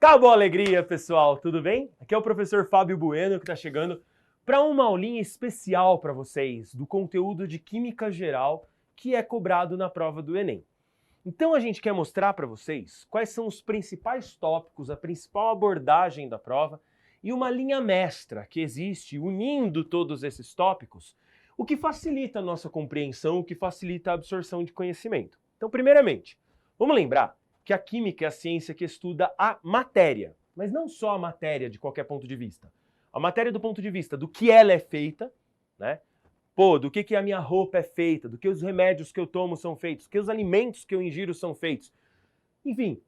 Acabou a alegria, pessoal, tudo bem? Aqui é o professor Fábio Bueno que está chegando para uma aulinha especial para vocês do conteúdo de Química Geral que é cobrado na prova do Enem. Então a gente quer mostrar para vocês quais são os principais tópicos, a principal abordagem da prova e uma linha mestra que existe unindo todos esses tópicos, o que facilita a nossa compreensão, o que facilita a absorção de conhecimento. Então, primeiramente, vamos lembrar que a química é a ciência que estuda a matéria, mas não só a matéria de qualquer ponto de vista. A matéria do ponto de vista do que ela é feita, né? Do que a minha roupa é feita, do que os remédios que eu tomo são feitos, do que os alimentos que eu ingiro são feitos. Enfim,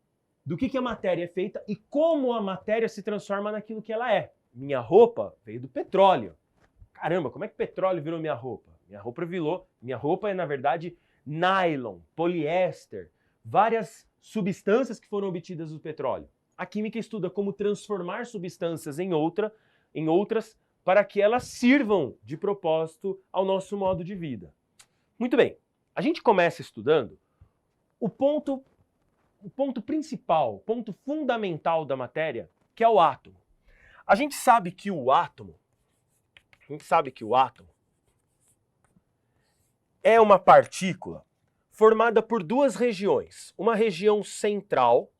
do que a matéria é feita e como a matéria se transforma naquilo que ela é. Minha roupa veio do petróleo. Caramba, como é que petróleo virou minha roupa? Minha roupa é, na verdade, nylon, poliéster, várias substâncias que foram obtidas do petróleo. A química estuda como transformar substâncias em outras para que elas sirvam de propósito ao nosso modo de vida. Muito bem, a gente começa estudando o ponto principal, o ponto fundamental da matéria, que é o átomo. A gente sabe que o átomo é uma partícula formada por duas regiões. Uma região central,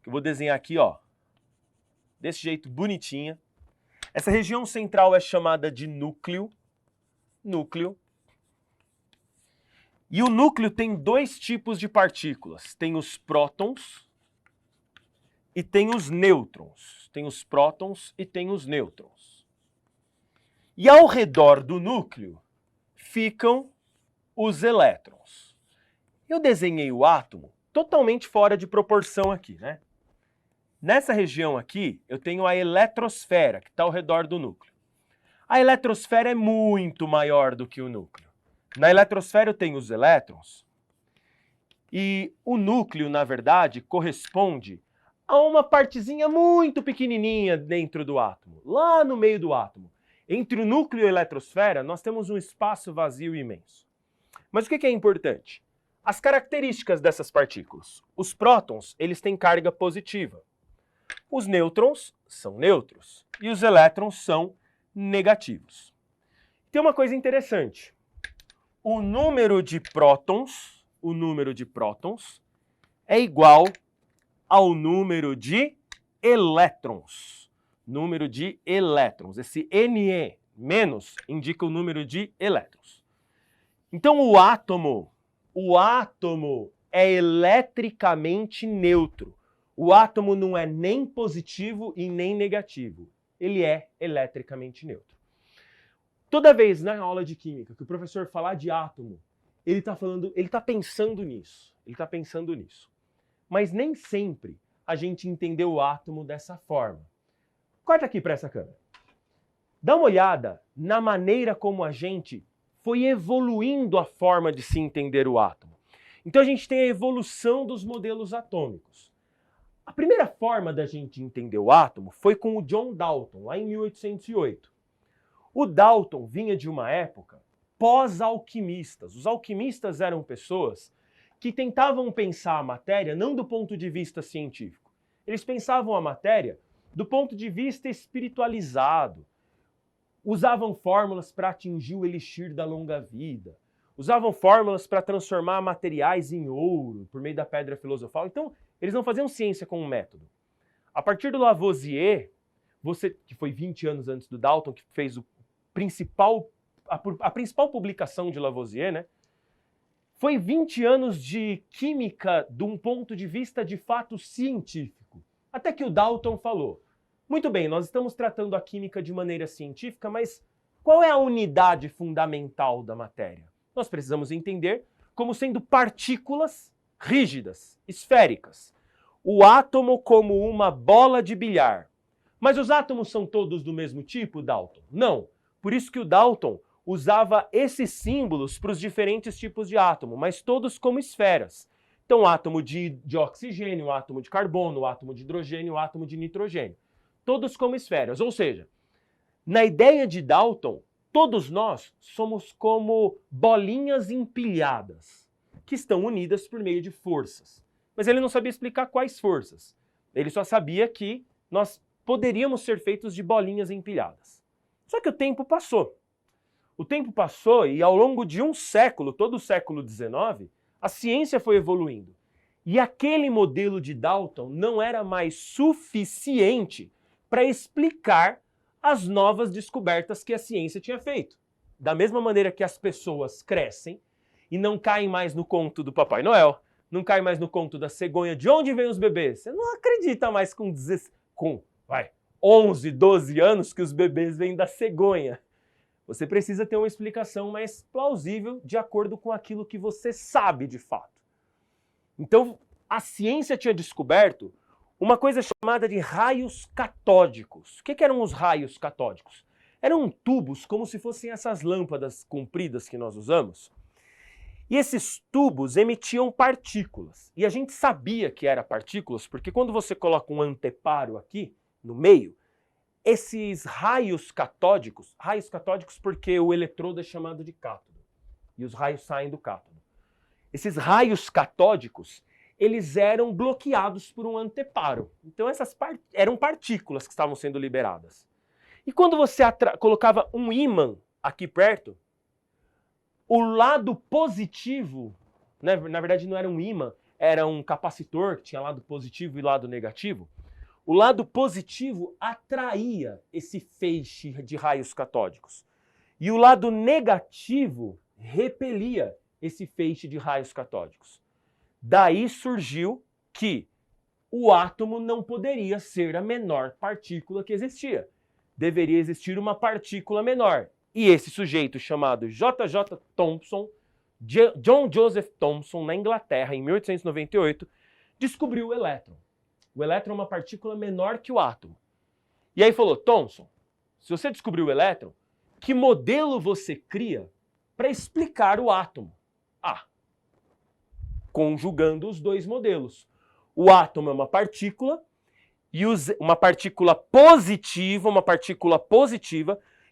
que eu vou desenhar aqui, ó, desse jeito bonitinha. Essa região central é chamada de núcleo. E o núcleo tem dois tipos de partículas. Tem os prótons e tem os nêutrons. E ao redor do núcleo ficam os elétrons. Eu desenhei o átomo totalmente fora de proporção aqui, né? Nessa região aqui, eu tenho a eletrosfera, que está ao redor do núcleo. A eletrosfera é muito maior do que o núcleo. Na eletrosfera eu tenho os elétrons e o núcleo, na verdade, corresponde a uma partezinha muito pequenininha dentro do átomo, lá no meio do átomo. Entre o núcleo e a eletrosfera, nós temos um espaço vazio imenso. Mas o que é importante? As características dessas partículas. Os prótons, eles têm carga positiva. Os nêutrons são neutros e os elétrons são negativos. Tem uma coisa interessante. O número de prótons é igual ao número de elétrons. Esse Ne menos indica o número de elétrons. Então o átomo é eletricamente neutro. O átomo não é nem positivo e nem negativo. Ele é eletricamente neutro. Toda vez na aula de química que o professor falar de átomo, ele está pensando nisso. Mas nem sempre a gente entendeu o átomo dessa forma. Corta aqui para essa câmera. Dá uma olhada na maneira como a gente foi evoluindo a forma de se entender o átomo. Então a gente tem a evolução dos modelos atômicos. A primeira forma da gente entender o átomo foi com o John Dalton, lá em 1808. O Dalton vinha de uma época pós-alquimistas. Os alquimistas eram pessoas que tentavam pensar a matéria não do ponto de vista científico. Eles pensavam a matéria do ponto de vista espiritualizado. Usavam fórmulas para atingir o elixir da longa vida. Usavam fórmulas para transformar materiais em ouro por meio da pedra filosofal. Então, eles não faziam ciência com um método. A partir do Lavoisier, que foi 20 anos antes do Dalton, que fez a principal publicação de Lavoisier, né? Foi 20 anos de química de um ponto de vista de fato científico. Até que o Dalton falou, muito bem, nós estamos tratando a química de maneira científica, mas qual é a unidade fundamental da matéria? Nós precisamos entender como sendo partículas rígidas, esféricas. O átomo como uma bola de bilhar. Mas os átomos são todos do mesmo tipo, Dalton? Não. Por isso que o Dalton usava esses símbolos para os diferentes tipos de átomo, mas todos como esferas. Então, átomo de oxigênio, átomo de carbono, átomo de hidrogênio, átomo de nitrogênio. Todos como esferas. Ou seja, na ideia de Dalton, todos nós somos como bolinhas empilhadas, que estão unidas por meio de forças. mas ele não sabia explicar quais forças. Ele só sabia que nós poderíamos ser feitos de bolinhas empilhadas. Só que o tempo passou. O tempo passou e ao longo de um século, todo o século XIX, a ciência foi evoluindo. E aquele modelo de Dalton não era mais suficiente para explicar as novas descobertas que a ciência tinha feito. Da mesma maneira que as pessoas crescem e não caem mais no conto do Papai Noel, não caem mais no conto da cegonha, de onde vêm os bebês? Você não acredita mais com 11, 12 anos que os bebês vêm da cegonha. Você precisa ter uma explicação mais plausível de acordo com aquilo que você sabe de fato. Então, a ciência tinha descoberto uma coisa chamada de raios catódicos. O que eram os raios catódicos? Eram tubos como se fossem essas lâmpadas compridas que nós usamos. E esses tubos emitiam partículas. E a gente sabia que eram partículas porque quando você coloca um anteparo aqui no meio, esses raios catódicos porque o eletrodo é chamado de cátodo e os raios saem do cátodo. Esses raios catódicos, eles eram bloqueados por um anteparo. Então essas eram partículas que estavam sendo liberadas. E quando você colocava um ímã aqui perto, o lado positivo, né, na verdade não era um ímã, era um capacitor que tinha lado positivo e lado negativo. O lado positivo atraía esse feixe de raios catódicos. E o lado negativo repelia esse feixe de raios catódicos. Daí surgiu que o átomo não poderia ser a menor partícula que existia. Deveria existir uma partícula menor. E esse sujeito chamado J.J. Thomson, John Joseph Thomson, na Inglaterra, em 1898, descobriu o elétron. O elétron é uma partícula menor que o átomo. E aí falou, Thomson, se você descobriu o elétron, que modelo você cria para explicar o átomo? Conjugando os dois modelos. O átomo é uma partícula, e uma partícula positiva,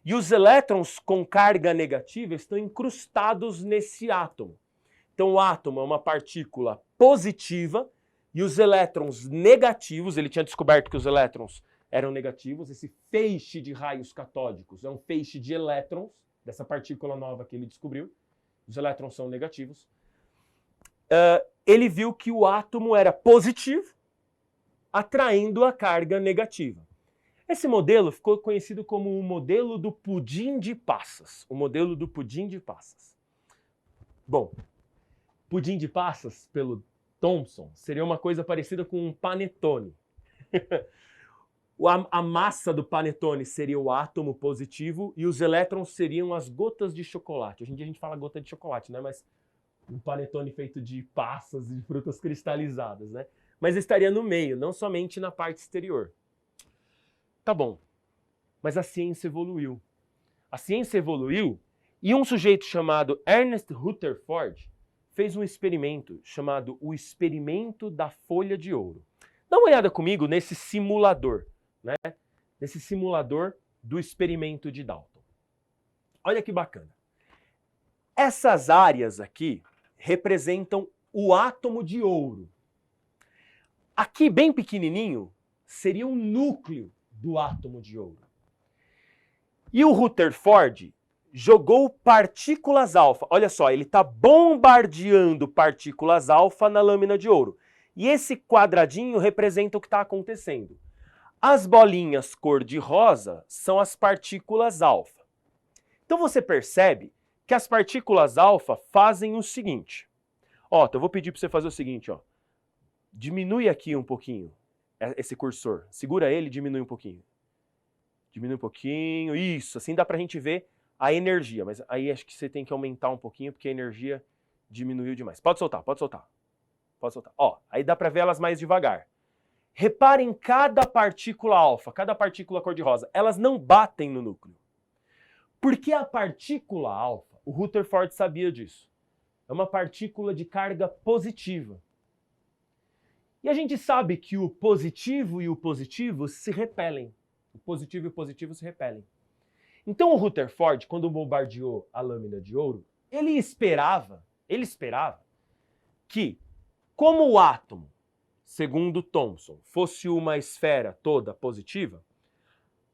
e os elétrons com carga negativa estão incrustados nesse átomo. Então o átomo é uma partícula positiva, e os elétrons negativos, ele tinha descoberto que os elétrons eram negativos, esse feixe de raios catódicos é um feixe de elétrons, dessa partícula nova que ele descobriu, os elétrons são negativos. Ele viu que o átomo era positivo, atraindo a carga negativa. Esse modelo ficou conhecido como o modelo do pudim de passas. O modelo do pudim de passas. Bom, pudim de passas, pelo Thomson, seria uma coisa parecida com um panetone. A massa do panetone seria o átomo positivo e os elétrons seriam as gotas de chocolate. Hoje em dia a gente fala gota de chocolate, né? Mas um panetone feito de passas e de frutas cristalizadas, né? Mas estaria no meio, não somente na parte exterior. Tá bom, mas a ciência evoluiu. A ciência evoluiu e um sujeito chamado Ernest Rutherford fez um experimento chamado o experimento da folha de ouro. Dá uma olhada comigo nesse simulador, né? Nesse simulador do experimento de Dalton. Olha que bacana. Essas áreas aqui representam o átomo de ouro. Aqui, bem pequenininho, seria o núcleo do átomo de ouro. E o Rutherford jogou partículas alfa. Olha só, ele está bombardeando partículas alfa na lâmina de ouro. E esse quadradinho representa o que está acontecendo. As bolinhas cor-de-rosa são as partículas alfa. Então você percebe que as partículas alfa fazem o seguinte. Então eu vou pedir para você fazer o seguinte, ó. Diminui aqui um pouquinho esse cursor. Segura ele e diminui um pouquinho. Diminui um pouquinho. Isso, assim dá para a gente ver a energia. Mas aí acho que você tem que aumentar um pouquinho porque a energia diminuiu demais. Pode soltar, pode soltar. Pode soltar. Aí dá para ver elas mais devagar. Reparem cada partícula alfa, cada partícula cor-de-rosa. Elas não batem no núcleo. Porque a partícula alfa, o Rutherford sabia disso, é uma partícula de carga positiva. E a gente sabe que o positivo e o positivo se repelem. O positivo e o positivo se repelem. Então o Rutherford, quando bombardeou a lâmina de ouro, ele esperava que, como o átomo segundo Thomson, fosse uma esfera toda positiva,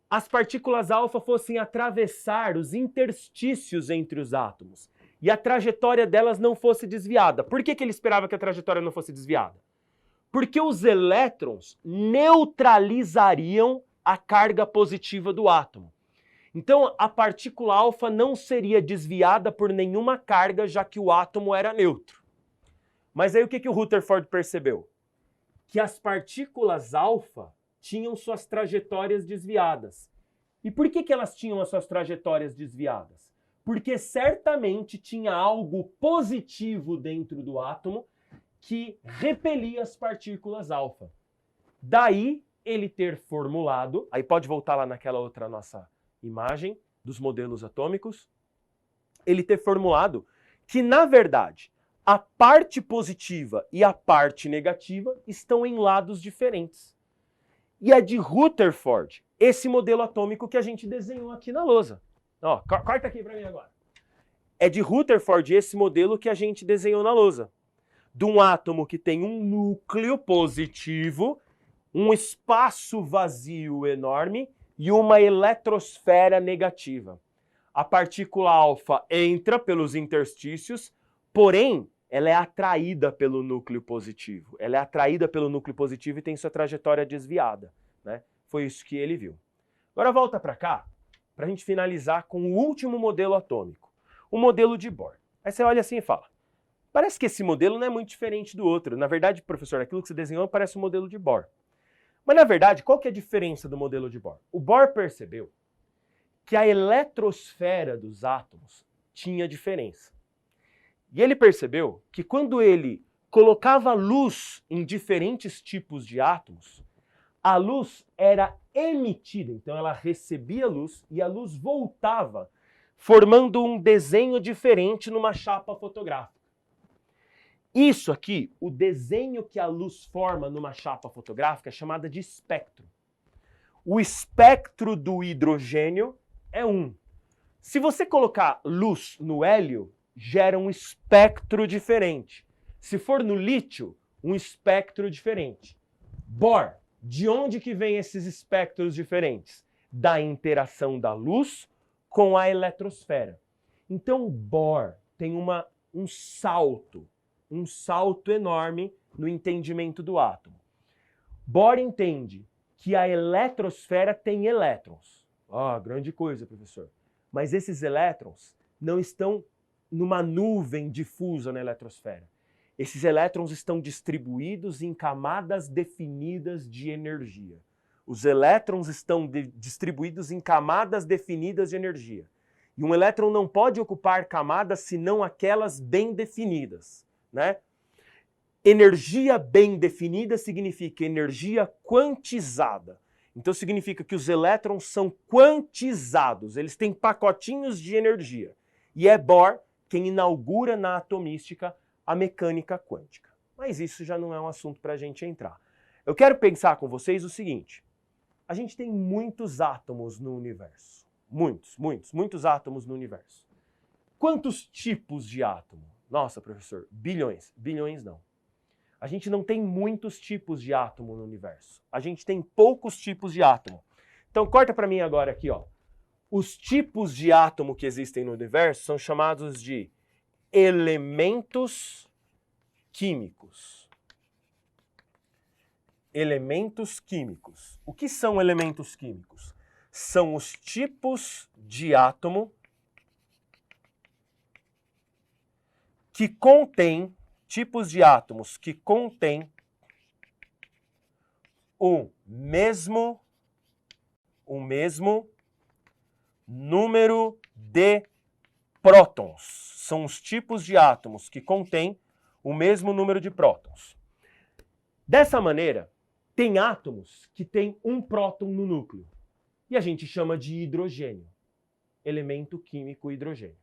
as partículas alfa fossem atravessar os interstícios entre os átomos e a trajetória delas não fosse desviada. Por que ele esperava que a trajetória não fosse desviada? Porque os elétrons neutralizariam a carga positiva do átomo. Então, a partícula alfa não seria desviada por nenhuma carga, já que o átomo era neutro. Mas aí o que o Rutherford percebeu? Que as partículas alfa tinham suas trajetórias desviadas. E por que elas tinham as suas trajetórias desviadas? Porque certamente tinha algo positivo dentro do átomo que repelia as partículas alfa. Daí ele ter formulado, aí pode voltar lá naquela outra nossa imagem dos modelos atômicos, ele ter formulado que, na verdade, a parte positiva e a parte negativa estão em lados diferentes. E é de Rutherford esse modelo atômico que a gente desenhou aqui na lousa. Ó, corta aqui para mim agora. É de Rutherford esse modelo que a gente desenhou na lousa. De um átomo que tem um núcleo positivo, um espaço vazio enorme e uma eletrosfera negativa. A partícula alfa entra pelos interstícios, porém, ela é atraída pelo núcleo positivo. Ela é atraída pelo núcleo positivo e tem sua trajetória desviada, né? Foi isso que ele viu. Agora volta para cá, para a gente finalizar com o último modelo atômico, o modelo de Bohr. Aí você olha assim e fala, parece que esse modelo não é muito diferente do outro. Na verdade, professor, aquilo que você desenhou parece um modelo de Bohr. Mas, na verdade, qual que é a diferença do modelo de Bohr? O Bohr percebeu que a eletrosfera dos átomos tinha diferença. E ele percebeu que quando ele colocava luz em diferentes tipos de átomos, a luz era emitida, então ela recebia luz e a luz voltava, formando um desenho diferente numa chapa fotográfica. Isso aqui, o desenho que a luz forma numa chapa fotográfica é chamada de espectro. O espectro do hidrogênio é 1. Se você colocar luz no hélio, gera um espectro diferente. Se for no lítio, um espectro diferente. Bohr, de onde que vem esses espectros diferentes? Da interação da luz com a eletrosfera. Então, Bohr tem um salto enorme no entendimento do átomo. Bohr entende que a eletrosfera tem elétrons. Grande coisa, professor. Mas esses elétrons não estão numa nuvem difusa na eletrosfera. Esses elétrons estão distribuídos em camadas definidas de energia. Os elétrons estão distribuídos em camadas definidas de energia. E um elétron não pode ocupar camadas senão aquelas bem definidas, né? Energia bem definida significa energia quantizada. Então significa que os elétrons são quantizados, eles têm pacotinhos de energia. E é Bohr quem inaugura na atomística a mecânica quântica. Mas isso já não é um assunto para a gente entrar. Eu quero pensar com vocês o seguinte. A gente tem muitos átomos no universo. Muitos átomos no universo. Quantos tipos de átomo? Nossa, professor, bilhões. Bilhões não. A gente não tem muitos tipos de átomo no universo. A gente tem poucos tipos de átomo. Então corta para mim agora aqui, ó. Os tipos de átomo que existem no universo são chamados de elementos químicos. Elementos químicos. O que são elementos químicos? São os tipos de átomo que contêm tipos de átomos que contêm o mesmo número de prótons. São os tipos de átomos que contêm o mesmo número de prótons. Dessa maneira, tem átomos que têm um próton no núcleo. E a gente chama de hidrogênio. Elemento químico hidrogênio.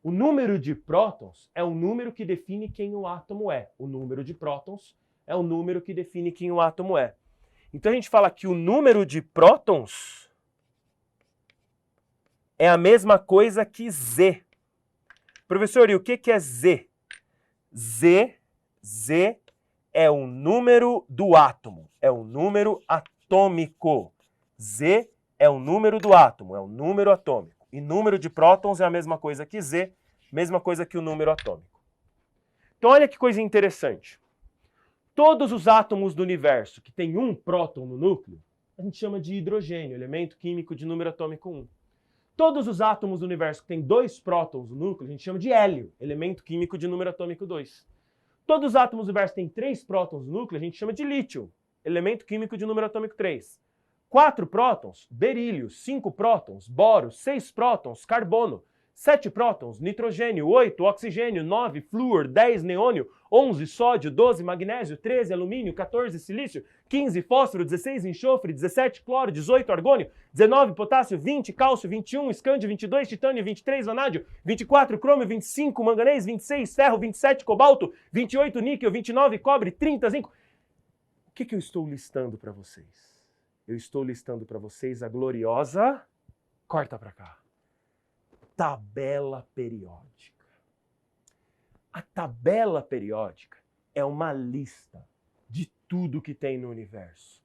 O número de prótons é o número que define quem o átomo é. O número de prótons é o número que define quem o átomo é. Então a gente fala que o número de prótons é a mesma coisa que Z. Professor, e o que é Z? Z é o número do átomo, é o número atômico. Z é o número do átomo, é o número atômico. E número de prótons é a mesma coisa que Z, mesma coisa que o número atômico. Então olha que coisa interessante. Todos os átomos do universo que tem um próton no núcleo, a gente chama de hidrogênio, elemento químico de número atômico 1. Todos os átomos do universo que tem 2 prótons no núcleo, a gente chama de hélio, elemento químico de número atômico 2. Todos os átomos do universo que tem 3 prótons no núcleo, a gente chama de lítio, elemento químico de número atômico 3. 4 prótons, berílio. 5 prótons, boro. 6 prótons, carbono. 7 prótons, nitrogênio. 8, oxigênio. 9, flúor. 10, neônio. 11, sódio. 12, magnésio. 13, alumínio. 14, silício. 15, fósforo. 16, enxofre. 17, cloro. 18, argônio. 19, potássio. 20, cálcio. 21, escândio. 22, titânio. 23, vanádio. 24, crômio. 25, manganês. 26, ferro. 27, cobalto. 28, níquel. 29, cobre. 30, zinco. O que eu estou listando para vocês? Eu estou listando para vocês a gloriosa, corta para cá, tabela periódica. A tabela periódica é uma lista de tudo que tem no universo.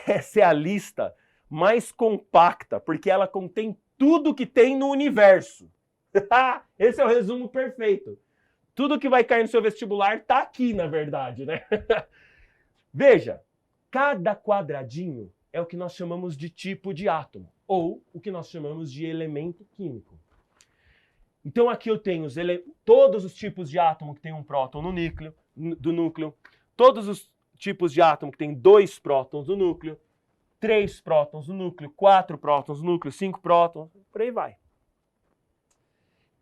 Essa é a lista mais compacta, porque ela contém tudo que tem no universo. Esse é o resumo perfeito. Tudo que vai cair no seu vestibular está aqui, na verdade, né? Veja, cada quadradinho é o que nós chamamos de tipo de átomo, ou o que nós chamamos de elemento químico. Então aqui eu tenho todos os tipos de átomo que tem um próton no núcleo, todos os tipos de átomo que tem 2 prótons no núcleo, 3 prótons no núcleo, 4 prótons no núcleo, 5 prótons, por aí vai.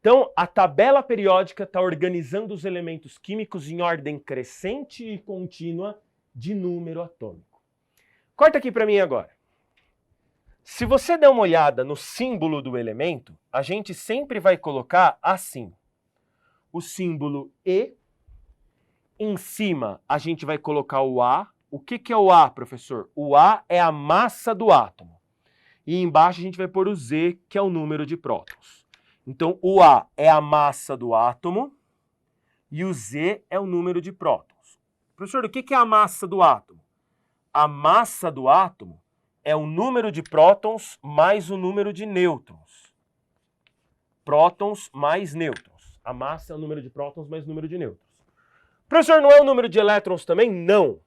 Então a tabela periódica está organizando os elementos químicos em ordem crescente e contínua de número atômico. Corta aqui para mim agora. Se você der uma olhada no símbolo do elemento, a gente sempre vai colocar assim. O símbolo E, em cima a gente vai colocar o A. O que é o A, professor? O A é a massa do átomo. E embaixo a gente vai pôr o Z, que é o número de prótons. Então o A é a massa do átomo e o Z é o número de prótons. Professor, o que é a massa do átomo? A massa do átomo é o número de prótons mais o número de nêutrons. Prótons mais nêutrons. A massa é o número de prótons mais o número de nêutrons. Professor, não é o número de elétrons também? Não.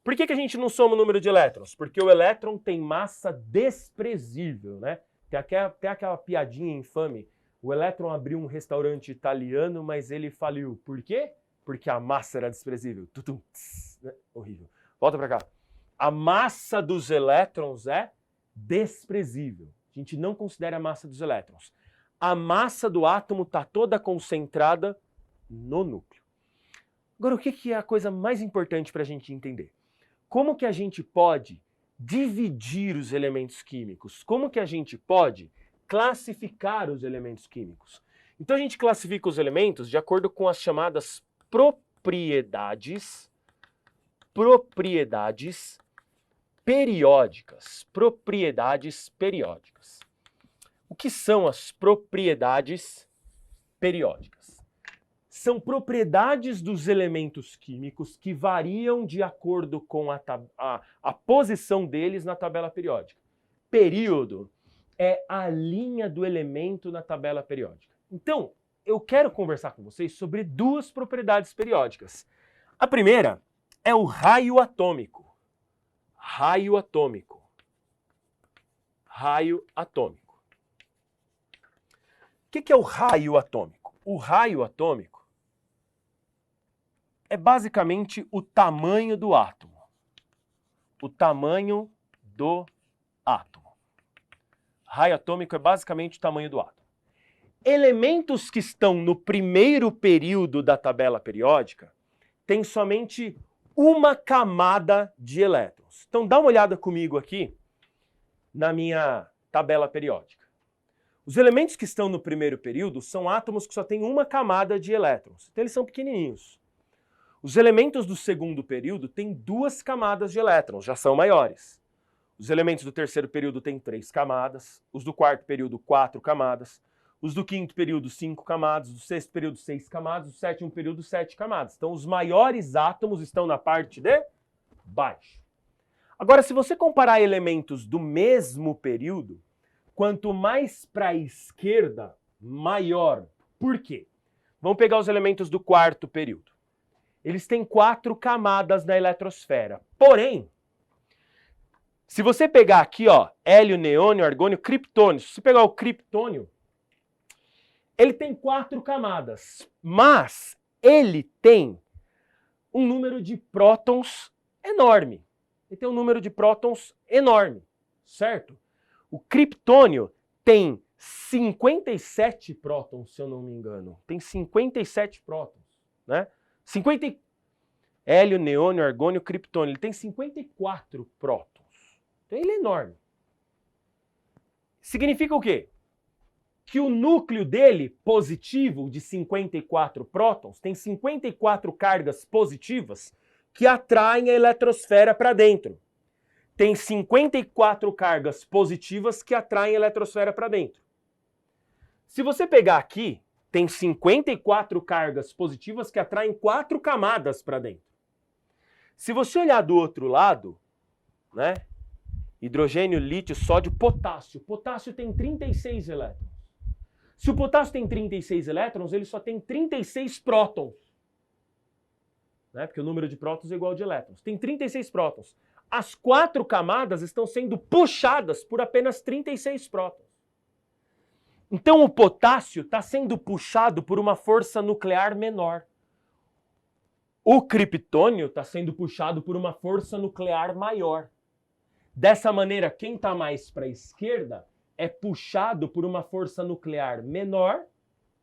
Por que a gente não soma o número de elétrons? Porque o elétron tem massa desprezível, né? Tem até aquela piadinha infame. O elétron abriu um restaurante italiano, mas ele faliu. Por quê? Porque a massa era desprezível. Tutum, tss, né? Horrível. Volta para cá. A massa dos elétrons é desprezível. A gente não considera a massa dos elétrons. A massa do átomo está toda concentrada no núcleo. Agora, o que é a coisa mais importante para a gente entender? Como que a gente pode dividir os elementos químicos? Como que a gente pode classificar os elementos químicos? Então a gente classifica os elementos de acordo com as chamadas propriedades periódicas. Propriedades periódicas. O que são as propriedades periódicas? São propriedades dos elementos químicos que variam de acordo com a posição deles na tabela periódica. Período é a linha do elemento na tabela periódica. Então, eu quero conversar com vocês sobre 2 propriedades periódicas. A primeira é o raio atômico. Raio atômico. Raio atômico. O que é o raio atômico? O raio atômico é basicamente o tamanho do átomo. O tamanho do átomo. Raio atômico é basicamente o tamanho do átomo. Elementos que estão no primeiro período da tabela periódica têm somente uma camada de elétrons. Então dá uma olhada comigo aqui na minha tabela periódica. Os elementos que estão no primeiro período são átomos que só têm uma camada de elétrons. Então eles são pequenininhos. Os elementos do segundo período têm 2 camadas de elétrons, já são maiores. Os elementos do terceiro período têm 3 camadas, os do quarto período 4 camadas, Os do quinto período, 5 camadas. Do sexto período, 6 camadas. Do sétimo período, 7 camadas. Então, os maiores átomos estão na parte de baixo. Agora, se você comparar elementos do mesmo período, quanto mais para a esquerda, maior. Por quê? Vamos pegar os elementos do quarto período. Eles têm 4 camadas na eletrosfera. Porém, se você pegar aqui, ó, hélio, neônio, argônio, criptônio, se você pegar o criptônio, ele tem 4 camadas, mas ele tem um número de prótons enorme. Ele tem um número de prótons enorme, certo? O criptônio tem 57 prótons, se eu não me engano. Tem 57 prótons, né? Hélio, neônio, argônio, criptônio. Ele tem 54 prótons. Então ele é enorme. Significa o quê? Que o núcleo dele, positivo, de 54 prótons, tem 54 cargas positivas que atraem a eletrosfera para dentro. Tem 54 cargas positivas que atraem a eletrosfera para dentro. Se você pegar aqui, tem 54 cargas positivas que atraem 4 camadas para dentro. Se você olhar do outro lado, né? Hidrogênio, lítio, sódio, potássio. Potássio tem 36 elétrons. Se o potássio tem 36 elétrons, ele só tem 36 prótons. Né? Porque o número de prótons é igual ao de elétrons. Tem 36 prótons. As 4 camadas estão sendo puxadas por apenas 36 prótons. Então o potássio está sendo puxado por uma força nuclear menor. O criptônio está sendo puxado por uma força nuclear maior. Dessa maneira, quem está mais para a esquerda é puxado por uma força nuclear menor,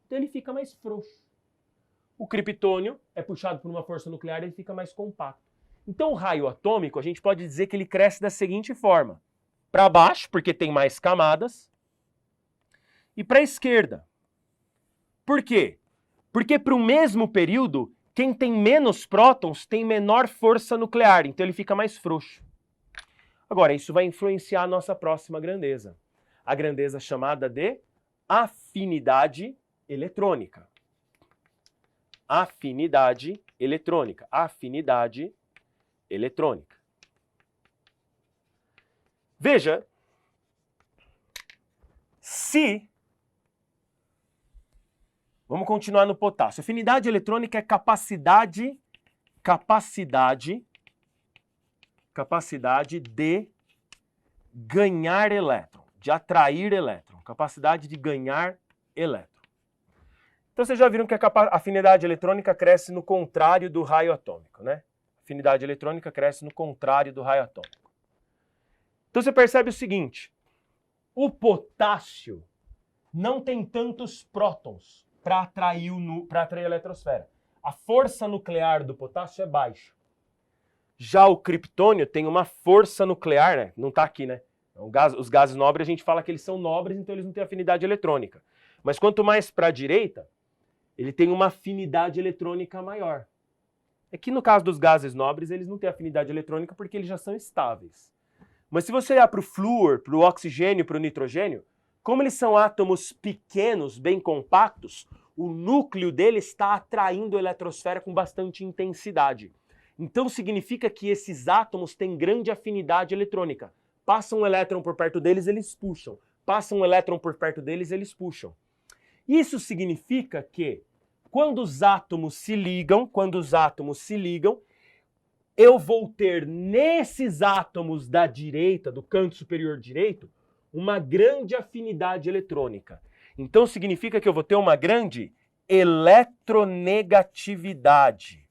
então ele fica mais frouxo. O criptônio é puxado por uma força nuclear, ele fica mais compacto. Então o raio atômico, a gente pode dizer que ele cresce da seguinte forma. Para baixo, porque tem mais camadas, e para a esquerda. Por quê? Porque para o mesmo período, quem tem menos prótons tem menor força nuclear, então ele fica mais frouxo. Agora, isso vai influenciar a nossa próxima grandeza. A grandeza chamada de afinidade eletrônica. Afinidade eletrônica. Afinidade eletrônica. Veja, se... Vamos continuar no potássio. Afinidade eletrônica é capacidade de ganhar elétron, de atrair elétron, capacidade de ganhar elétron. Então vocês já viram que a afinidade eletrônica cresce no contrário do raio atômico, né? A afinidade eletrônica cresce no contrário do raio atômico. Então você percebe o seguinte, o potássio não tem tantos prótons para atrair a eletrosfera. A força nuclear do potássio é baixa. Já o criptônio tem uma força nuclear, né? Não está aqui, né? Os gases nobres, a gente fala que eles são nobres, então eles não têm afinidade eletrônica. Mas quanto mais para a direita, ele tem uma afinidade eletrônica maior. É que no caso dos gases nobres, eles não têm afinidade eletrônica porque eles já são estáveis. Mas se você olhar para o flúor, para o oxigênio, para o nitrogênio, como eles são átomos pequenos, bem compactos, o núcleo deles está atraindo a eletrosfera com bastante intensidade. Então significa que esses átomos têm grande afinidade eletrônica. Passa um elétron por perto deles, eles puxam. Passa um elétron por perto deles, eles puxam. Isso significa que quando os átomos se ligam, eu vou ter nesses átomos da direita, do canto superior direito, uma grande afinidade eletrônica. Então significa que eu vou ter uma grande eletronegatividade.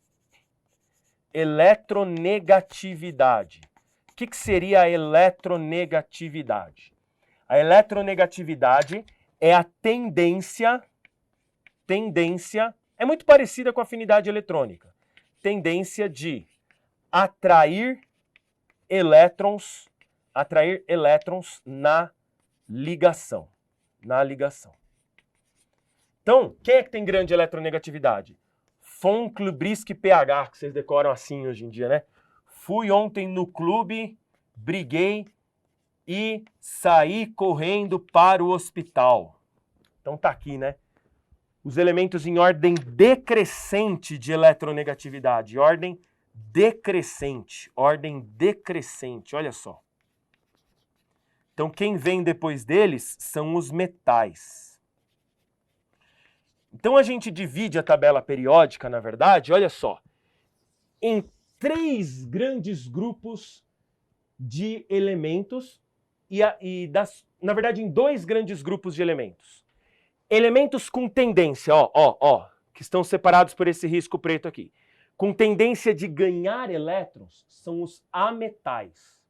Eletronegatividade. O que seria a eletronegatividade? A eletronegatividade é a tendência, é muito parecida com a afinidade eletrônica, tendência de atrair elétrons na ligação. Então, quem é que tem grande eletronegatividade? Von Klubriski pH, que vocês decoram assim hoje em dia, né? Fui ontem no clube, briguei e saí correndo para o hospital. Então tá aqui, né? Os elementos em ordem decrescente de eletronegatividade. Ordem decrescente. Ordem decrescente, olha só. Então quem vem depois deles são os metais. Então a gente divide a tabela periódica, na verdade, olha só, em 3 grandes grupos de elementos na verdade, em 2 grandes grupos de elementos. Elementos com tendência, que estão separados por esse risco preto aqui. Com tendência de ganhar elétrons são os ametais,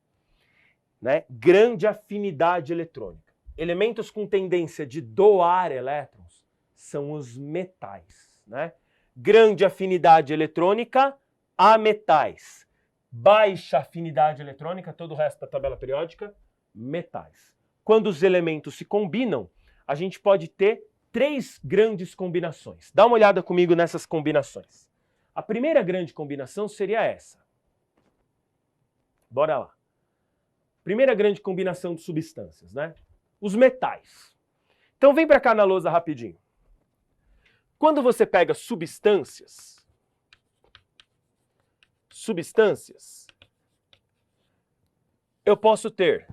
né? Grande afinidade eletrônica. Elementos com tendência de doar elétrons são os metais, né? Grande afinidade eletrônica, ametais. Baixa afinidade eletrônica, todo o resto da tabela periódica, metais. Quando os elementos se combinam, a gente pode ter 3 grandes combinações. Dá uma olhada comigo nessas combinações. A primeira grande combinação seria essa. Bora lá. Primeira grande combinação de substâncias, né? Os metais. Então vem para cá na lousa rapidinho. Quando você pega substâncias, eu posso ter,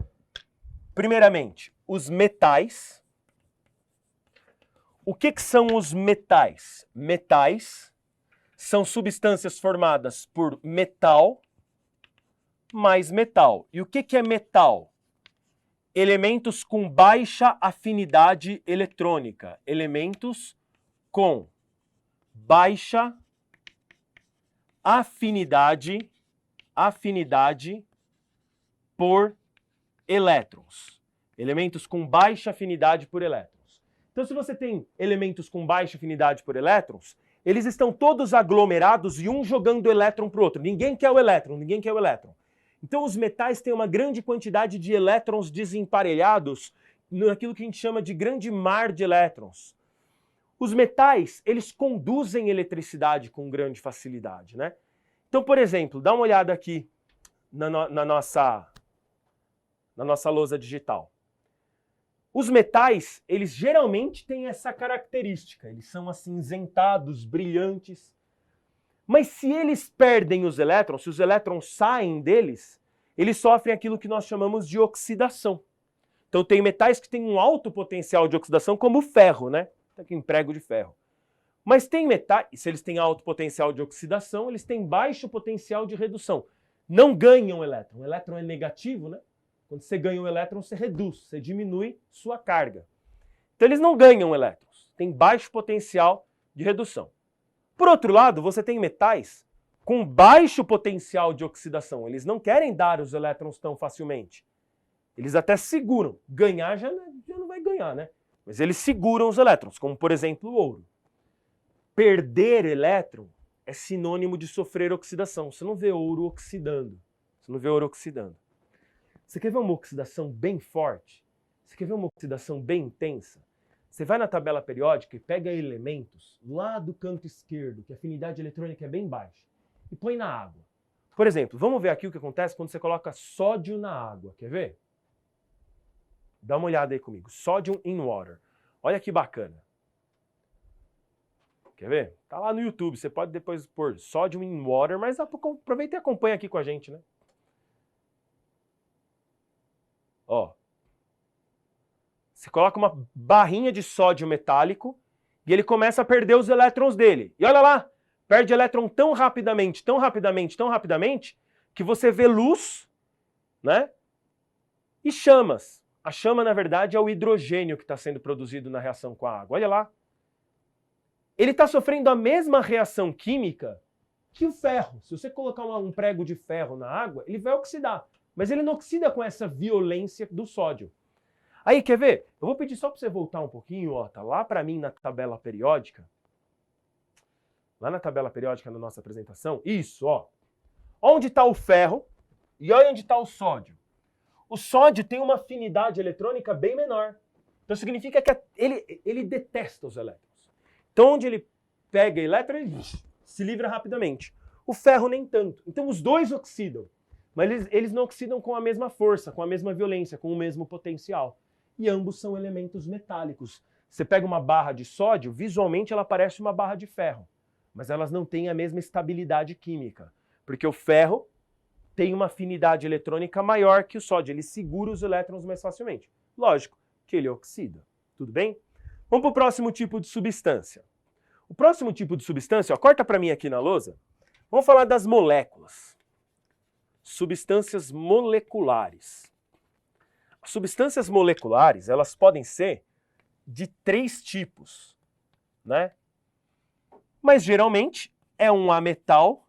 primeiramente, os metais. O que são os metais? Metais são substâncias formadas por metal mais metal. E o que é metal? Elementos com baixa afinidade eletrônica. Elementos com baixa afinidade por elétrons. Elementos com baixa afinidade por elétrons. Então, se você tem elementos com baixa afinidade por elétrons, eles estão todos aglomerados e um jogando elétron para o outro. Ninguém quer o elétron, ninguém quer o elétron. Então, os metais têm uma grande quantidade de elétrons desemparelhados naquilo que a gente chama de grande mar de elétrons. Os metais, eles conduzem eletricidade com grande facilidade, né? Então, por exemplo, dá uma olhada aqui na nossa lousa digital. Os metais, eles geralmente têm essa característica, eles são acinzentados, brilhantes. Mas se eles perdem os elétrons, se os elétrons saem deles, eles sofrem aquilo que nós chamamos de oxidação. Então tem metais que têm um alto potencial de oxidação, como o ferro, né? Tá aqui um prego de ferro. Mas tem metais, se eles têm alto potencial de oxidação, eles têm baixo potencial de redução. Não ganham elétron. O elétron é negativo, né? Quando você ganha um elétron, você reduz, você diminui sua carga. Então eles não ganham elétrons, tem baixo potencial de redução. Por outro lado, você tem metais com baixo potencial de oxidação. Eles não querem dar os elétrons tão facilmente. Eles até seguram. Ganhar já não vai ganhar, né? Mas eles seguram os elétrons, como por exemplo o ouro. Perder elétron é sinônimo de sofrer oxidação. Você não vê ouro oxidando. Você quer ver uma oxidação bem forte? Você quer ver uma oxidação bem intensa? Você vai na tabela periódica e pega elementos lá do canto esquerdo, que a afinidade eletrônica é bem baixa, e põe na água. Por exemplo, vamos ver aqui o que acontece quando você coloca sódio na água. Quer ver? Dá uma olhada aí comigo. Sodium in water. Olha que bacana. Quer ver? Tá lá no YouTube. Você pode depois pôr sodium in water, mas aproveita e acompanha aqui com a gente, né? Ó, você coloca uma barrinha de sódio metálico e ele começa a perder os elétrons dele. E olha lá, perde elétron tão rapidamente, que você vê luz, né? E chamas. A chama, na verdade, é o hidrogênio que está sendo produzido na reação com a água. Olha lá. Ele está sofrendo a mesma reação química que o ferro. Se você colocar um prego de ferro na água, ele vai oxidar. Mas ele não oxida com essa violência do sódio. Aí, quer ver? Eu vou pedir só para você voltar um pouquinho, ó, tá lá para mim na tabela periódica. Lá na tabela periódica na nossa apresentação. Isso, ó. Onde está o ferro e olha onde está o sódio. O sódio tem uma afinidade eletrônica bem menor. Então significa que ele detesta os elétrons. Então onde ele pega elétron, ele se livra rapidamente. O ferro nem tanto. Então os dois oxidam. Mas eles não oxidam com a mesma força, com a mesma violência, com o mesmo potencial. E ambos são elementos metálicos. Você pega uma barra de sódio, visualmente ela parece uma barra de ferro, mas elas não têm a mesma estabilidade química, porque o ferro tem uma afinidade eletrônica maior que o sódio, ele segura os elétrons mais facilmente. Lógico que ele oxida. Tudo bem? Vamos para o próximo tipo de substância. O próximo tipo de substância, ó, corta para mim aqui na lousa, vamos falar das moléculas. Substâncias moleculares. As substâncias moleculares, elas podem ser de 3 tipos, né? Mas geralmente é um ametal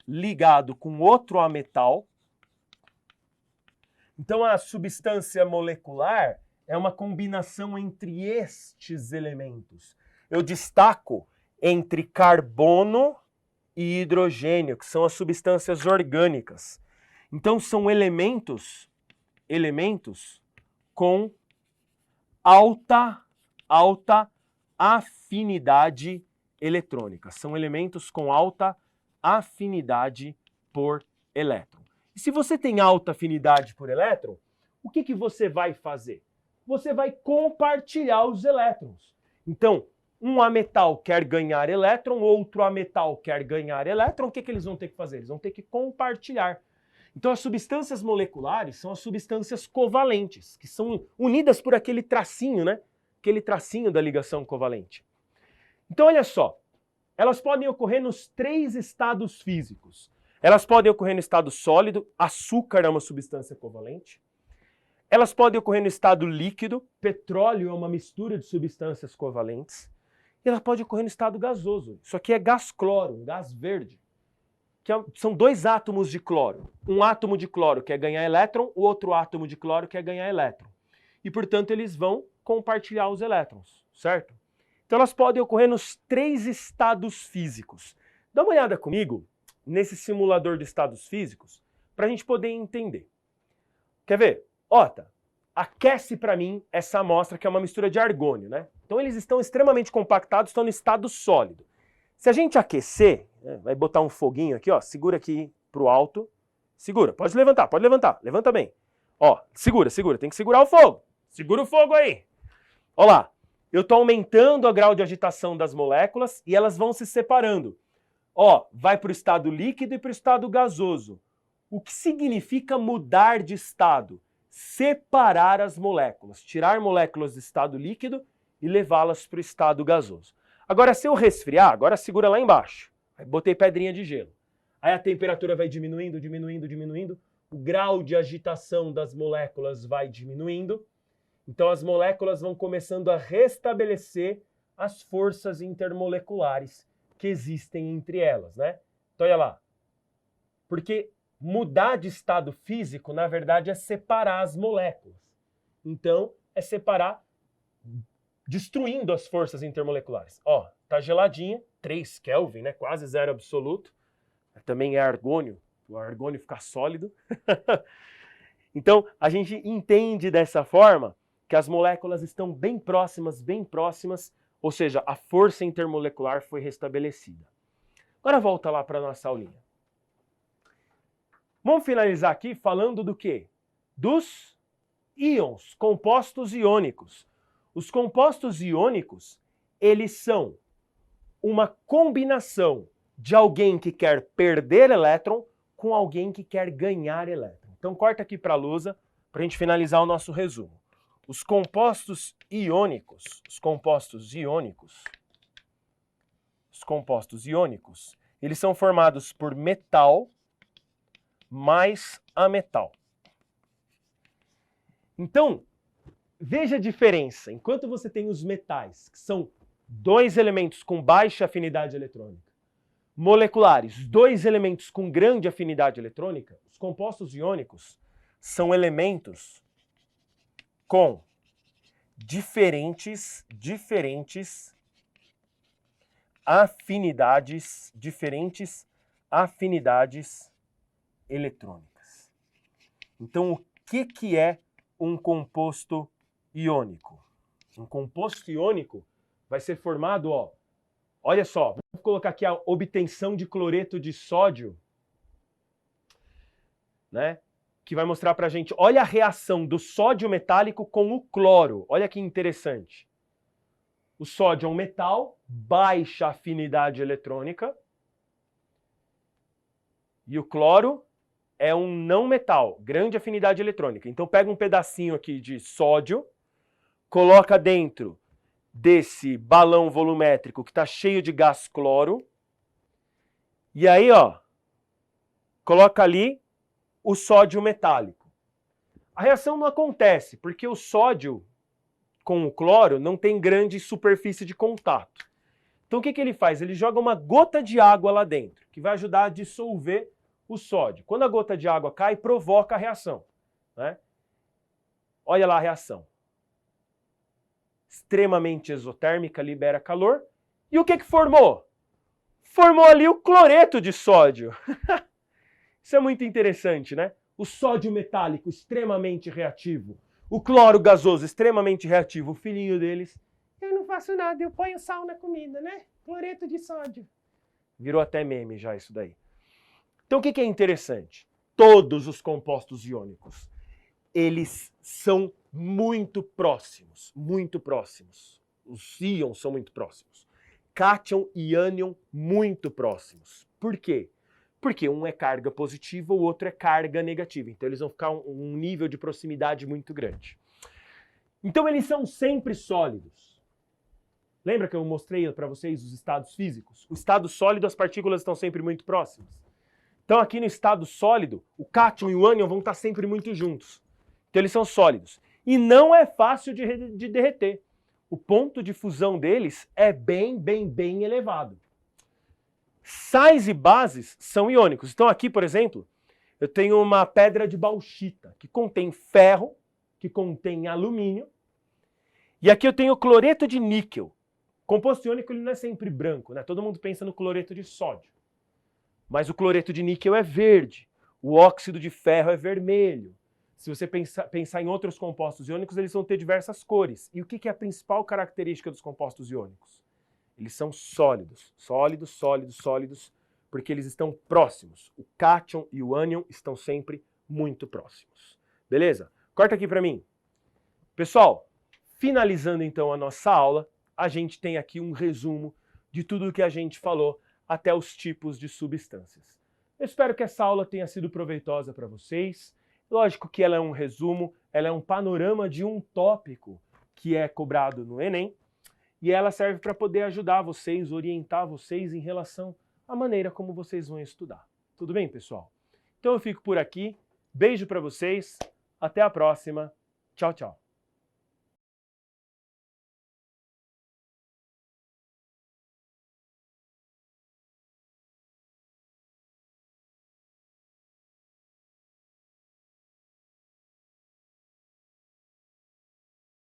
ligado com outro ametal. Então a substância molecular é uma combinação entre estes elementos. Eu destaco entre carbono e hidrogênio, que são as substâncias orgânicas. Então são elementos com alta afinidade eletrônica. São elementos com alta afinidade por elétron. E se você tem alta afinidade por elétron, o que você vai fazer? Você vai compartilhar os elétrons. Então, um ametal quer ganhar elétron, outro ametal quer ganhar elétron, o que eles vão ter que fazer? Eles vão ter que compartilhar. Então, as substâncias moleculares são as substâncias covalentes, que são unidas por aquele tracinho, né? Aquele tracinho da ligação covalente. Então, olha só, elas podem ocorrer nos 3 estados físicos. Elas podem ocorrer no estado sólido, açúcar é uma substância covalente. Elas podem ocorrer no estado líquido, petróleo é uma mistura de substâncias covalentes. E ela pode ocorrer no estado gasoso. Isso aqui é gás cloro, um gás verde. São 2 átomos de cloro. Um átomo de cloro quer ganhar elétron, o outro átomo de cloro quer ganhar elétron. E, portanto, eles vão compartilhar os elétrons, certo? Então elas podem ocorrer nos 3 estados físicos. Dá uma olhada comigo nesse simulador de estados físicos para a gente poder entender. Quer ver? Ota, aquece para mim essa amostra que é uma mistura de argônio, né? Então eles estão extremamente compactados, estão no estado sólido. Se a gente aquecer, né, vai botar um foguinho aqui, ó, segura aqui pro alto. Segura, pode levantar, levanta bem. Ó, segura, tem que segurar o fogo. Segura o fogo aí. Ó lá, eu estou aumentando o grau de agitação das moléculas e elas vão se separando. Ó, vai para o estado líquido e para o estado gasoso. O que significa mudar de estado? Separar as moléculas, tirar moléculas do estado líquido e levá-las para o estado gasoso. Agora, se eu resfriar, agora segura lá embaixo. Aí botei pedrinha de gelo. Aí a temperatura vai diminuindo, o grau de agitação das moléculas vai diminuindo. Então as moléculas vão começando a restabelecer as forças intermoleculares que existem entre elas, né? Então olha lá. Porque mudar de estado físico, na verdade, é separar as moléculas. Então, é separar destruindo as forças intermoleculares. Ó, tá geladinha, 3 Kelvin, né? Quase zero absoluto. Também é argônio, o argônio fica sólido. Então, a gente entende dessa forma que as moléculas estão bem próximas, ou seja, a força intermolecular foi restabelecida. Agora volta lá para a nossa aulinha. Vamos finalizar aqui falando do quê? Dos íons, compostos iônicos. Os compostos iônicos, eles são uma combinação de alguém que quer perder elétron com alguém que quer ganhar elétron. Então corta aqui para a lousa para a gente finalizar o nosso resumo. Os compostos iônicos, eles são formados por metal mais ametal. Então, veja a diferença. Enquanto você tem os metais, que são 2 elementos com baixa afinidade eletrônica, moleculares, 2 elementos com grande afinidade eletrônica, os compostos iônicos são elementos com diferentes afinidades eletrônicas. Então, o que é um composto iônico? Um composto iônico vai ser formado, ó, olha só, vou colocar aqui a obtenção de cloreto de sódio, né? que vai mostrar pra gente, olha a reação do sódio metálico com o cloro. Olha que interessante. O sódio é um metal, baixa afinidade eletrônica. E o cloro é um não metal, grande afinidade eletrônica. Então pega um pedacinho aqui de sódio, coloca dentro desse balão volumétrico que está cheio de gás cloro. E aí, ó, coloca ali o sódio metálico. A reação não acontece, porque o sódio com o cloro não tem grande superfície de contato. Então o que ele faz? Ele joga uma gota de água lá dentro, que vai ajudar a dissolver o sódio. Quando a gota de água cai, provoca a reação, né? Olha lá a reação. Extremamente exotérmica, libera calor. E o que formou? Formou ali o cloreto de sódio. Isso é muito interessante, né? O sódio metálico extremamente reativo. O cloro gasoso extremamente reativo. O filhinho deles, eu não faço nada, eu ponho sal na comida, né? Cloreto de sódio. Virou até meme já isso daí. Então o que é interessante? Todos os compostos iônicos, eles são muito próximos, muito próximos. Os íons são muito próximos. Cátion e ânion muito próximos. Por quê? Porque um é carga positiva, o outro é carga negativa. Então eles vão ficar um nível de proximidade muito grande. Então eles são sempre sólidos. Lembra que eu mostrei para vocês os estados físicos? O estado sólido, as partículas estão sempre muito próximas. Então aqui no estado sólido, o cátion e o ânion vão estar sempre muito juntos. Então eles são sólidos. E não é fácil de derreter. O ponto de fusão deles é bem elevado. Sais e bases são iônicos. Então aqui, por exemplo, eu tenho uma pedra de bauxita, que contém ferro, que contém alumínio. E aqui eu tenho cloreto de níquel. O composto iônico ele não é sempre branco, né? Todo mundo pensa no cloreto de sódio. Mas o cloreto de níquel é verde. O óxido de ferro é vermelho. Se você pensar em outros compostos iônicos, eles vão ter diversas cores. E o que é a principal característica dos compostos iônicos? Eles são sólidos, sólidos, sólidos, sólidos, porque eles estão próximos. O cátion e o ânion estão sempre muito próximos. Beleza? Corta aqui para mim. Pessoal, finalizando então a nossa aula, a gente tem aqui um resumo de tudo o que a gente falou até os tipos de substâncias. Eu espero que essa aula tenha sido proveitosa para vocês. Lógico que ela é um resumo, ela é um panorama de um tópico que é cobrado no Enem, e ela serve para poder ajudar vocês, orientar vocês em relação à maneira como vocês vão estudar. Tudo bem, pessoal? Então eu fico por aqui. Beijo para vocês. Até a próxima. Tchau, tchau.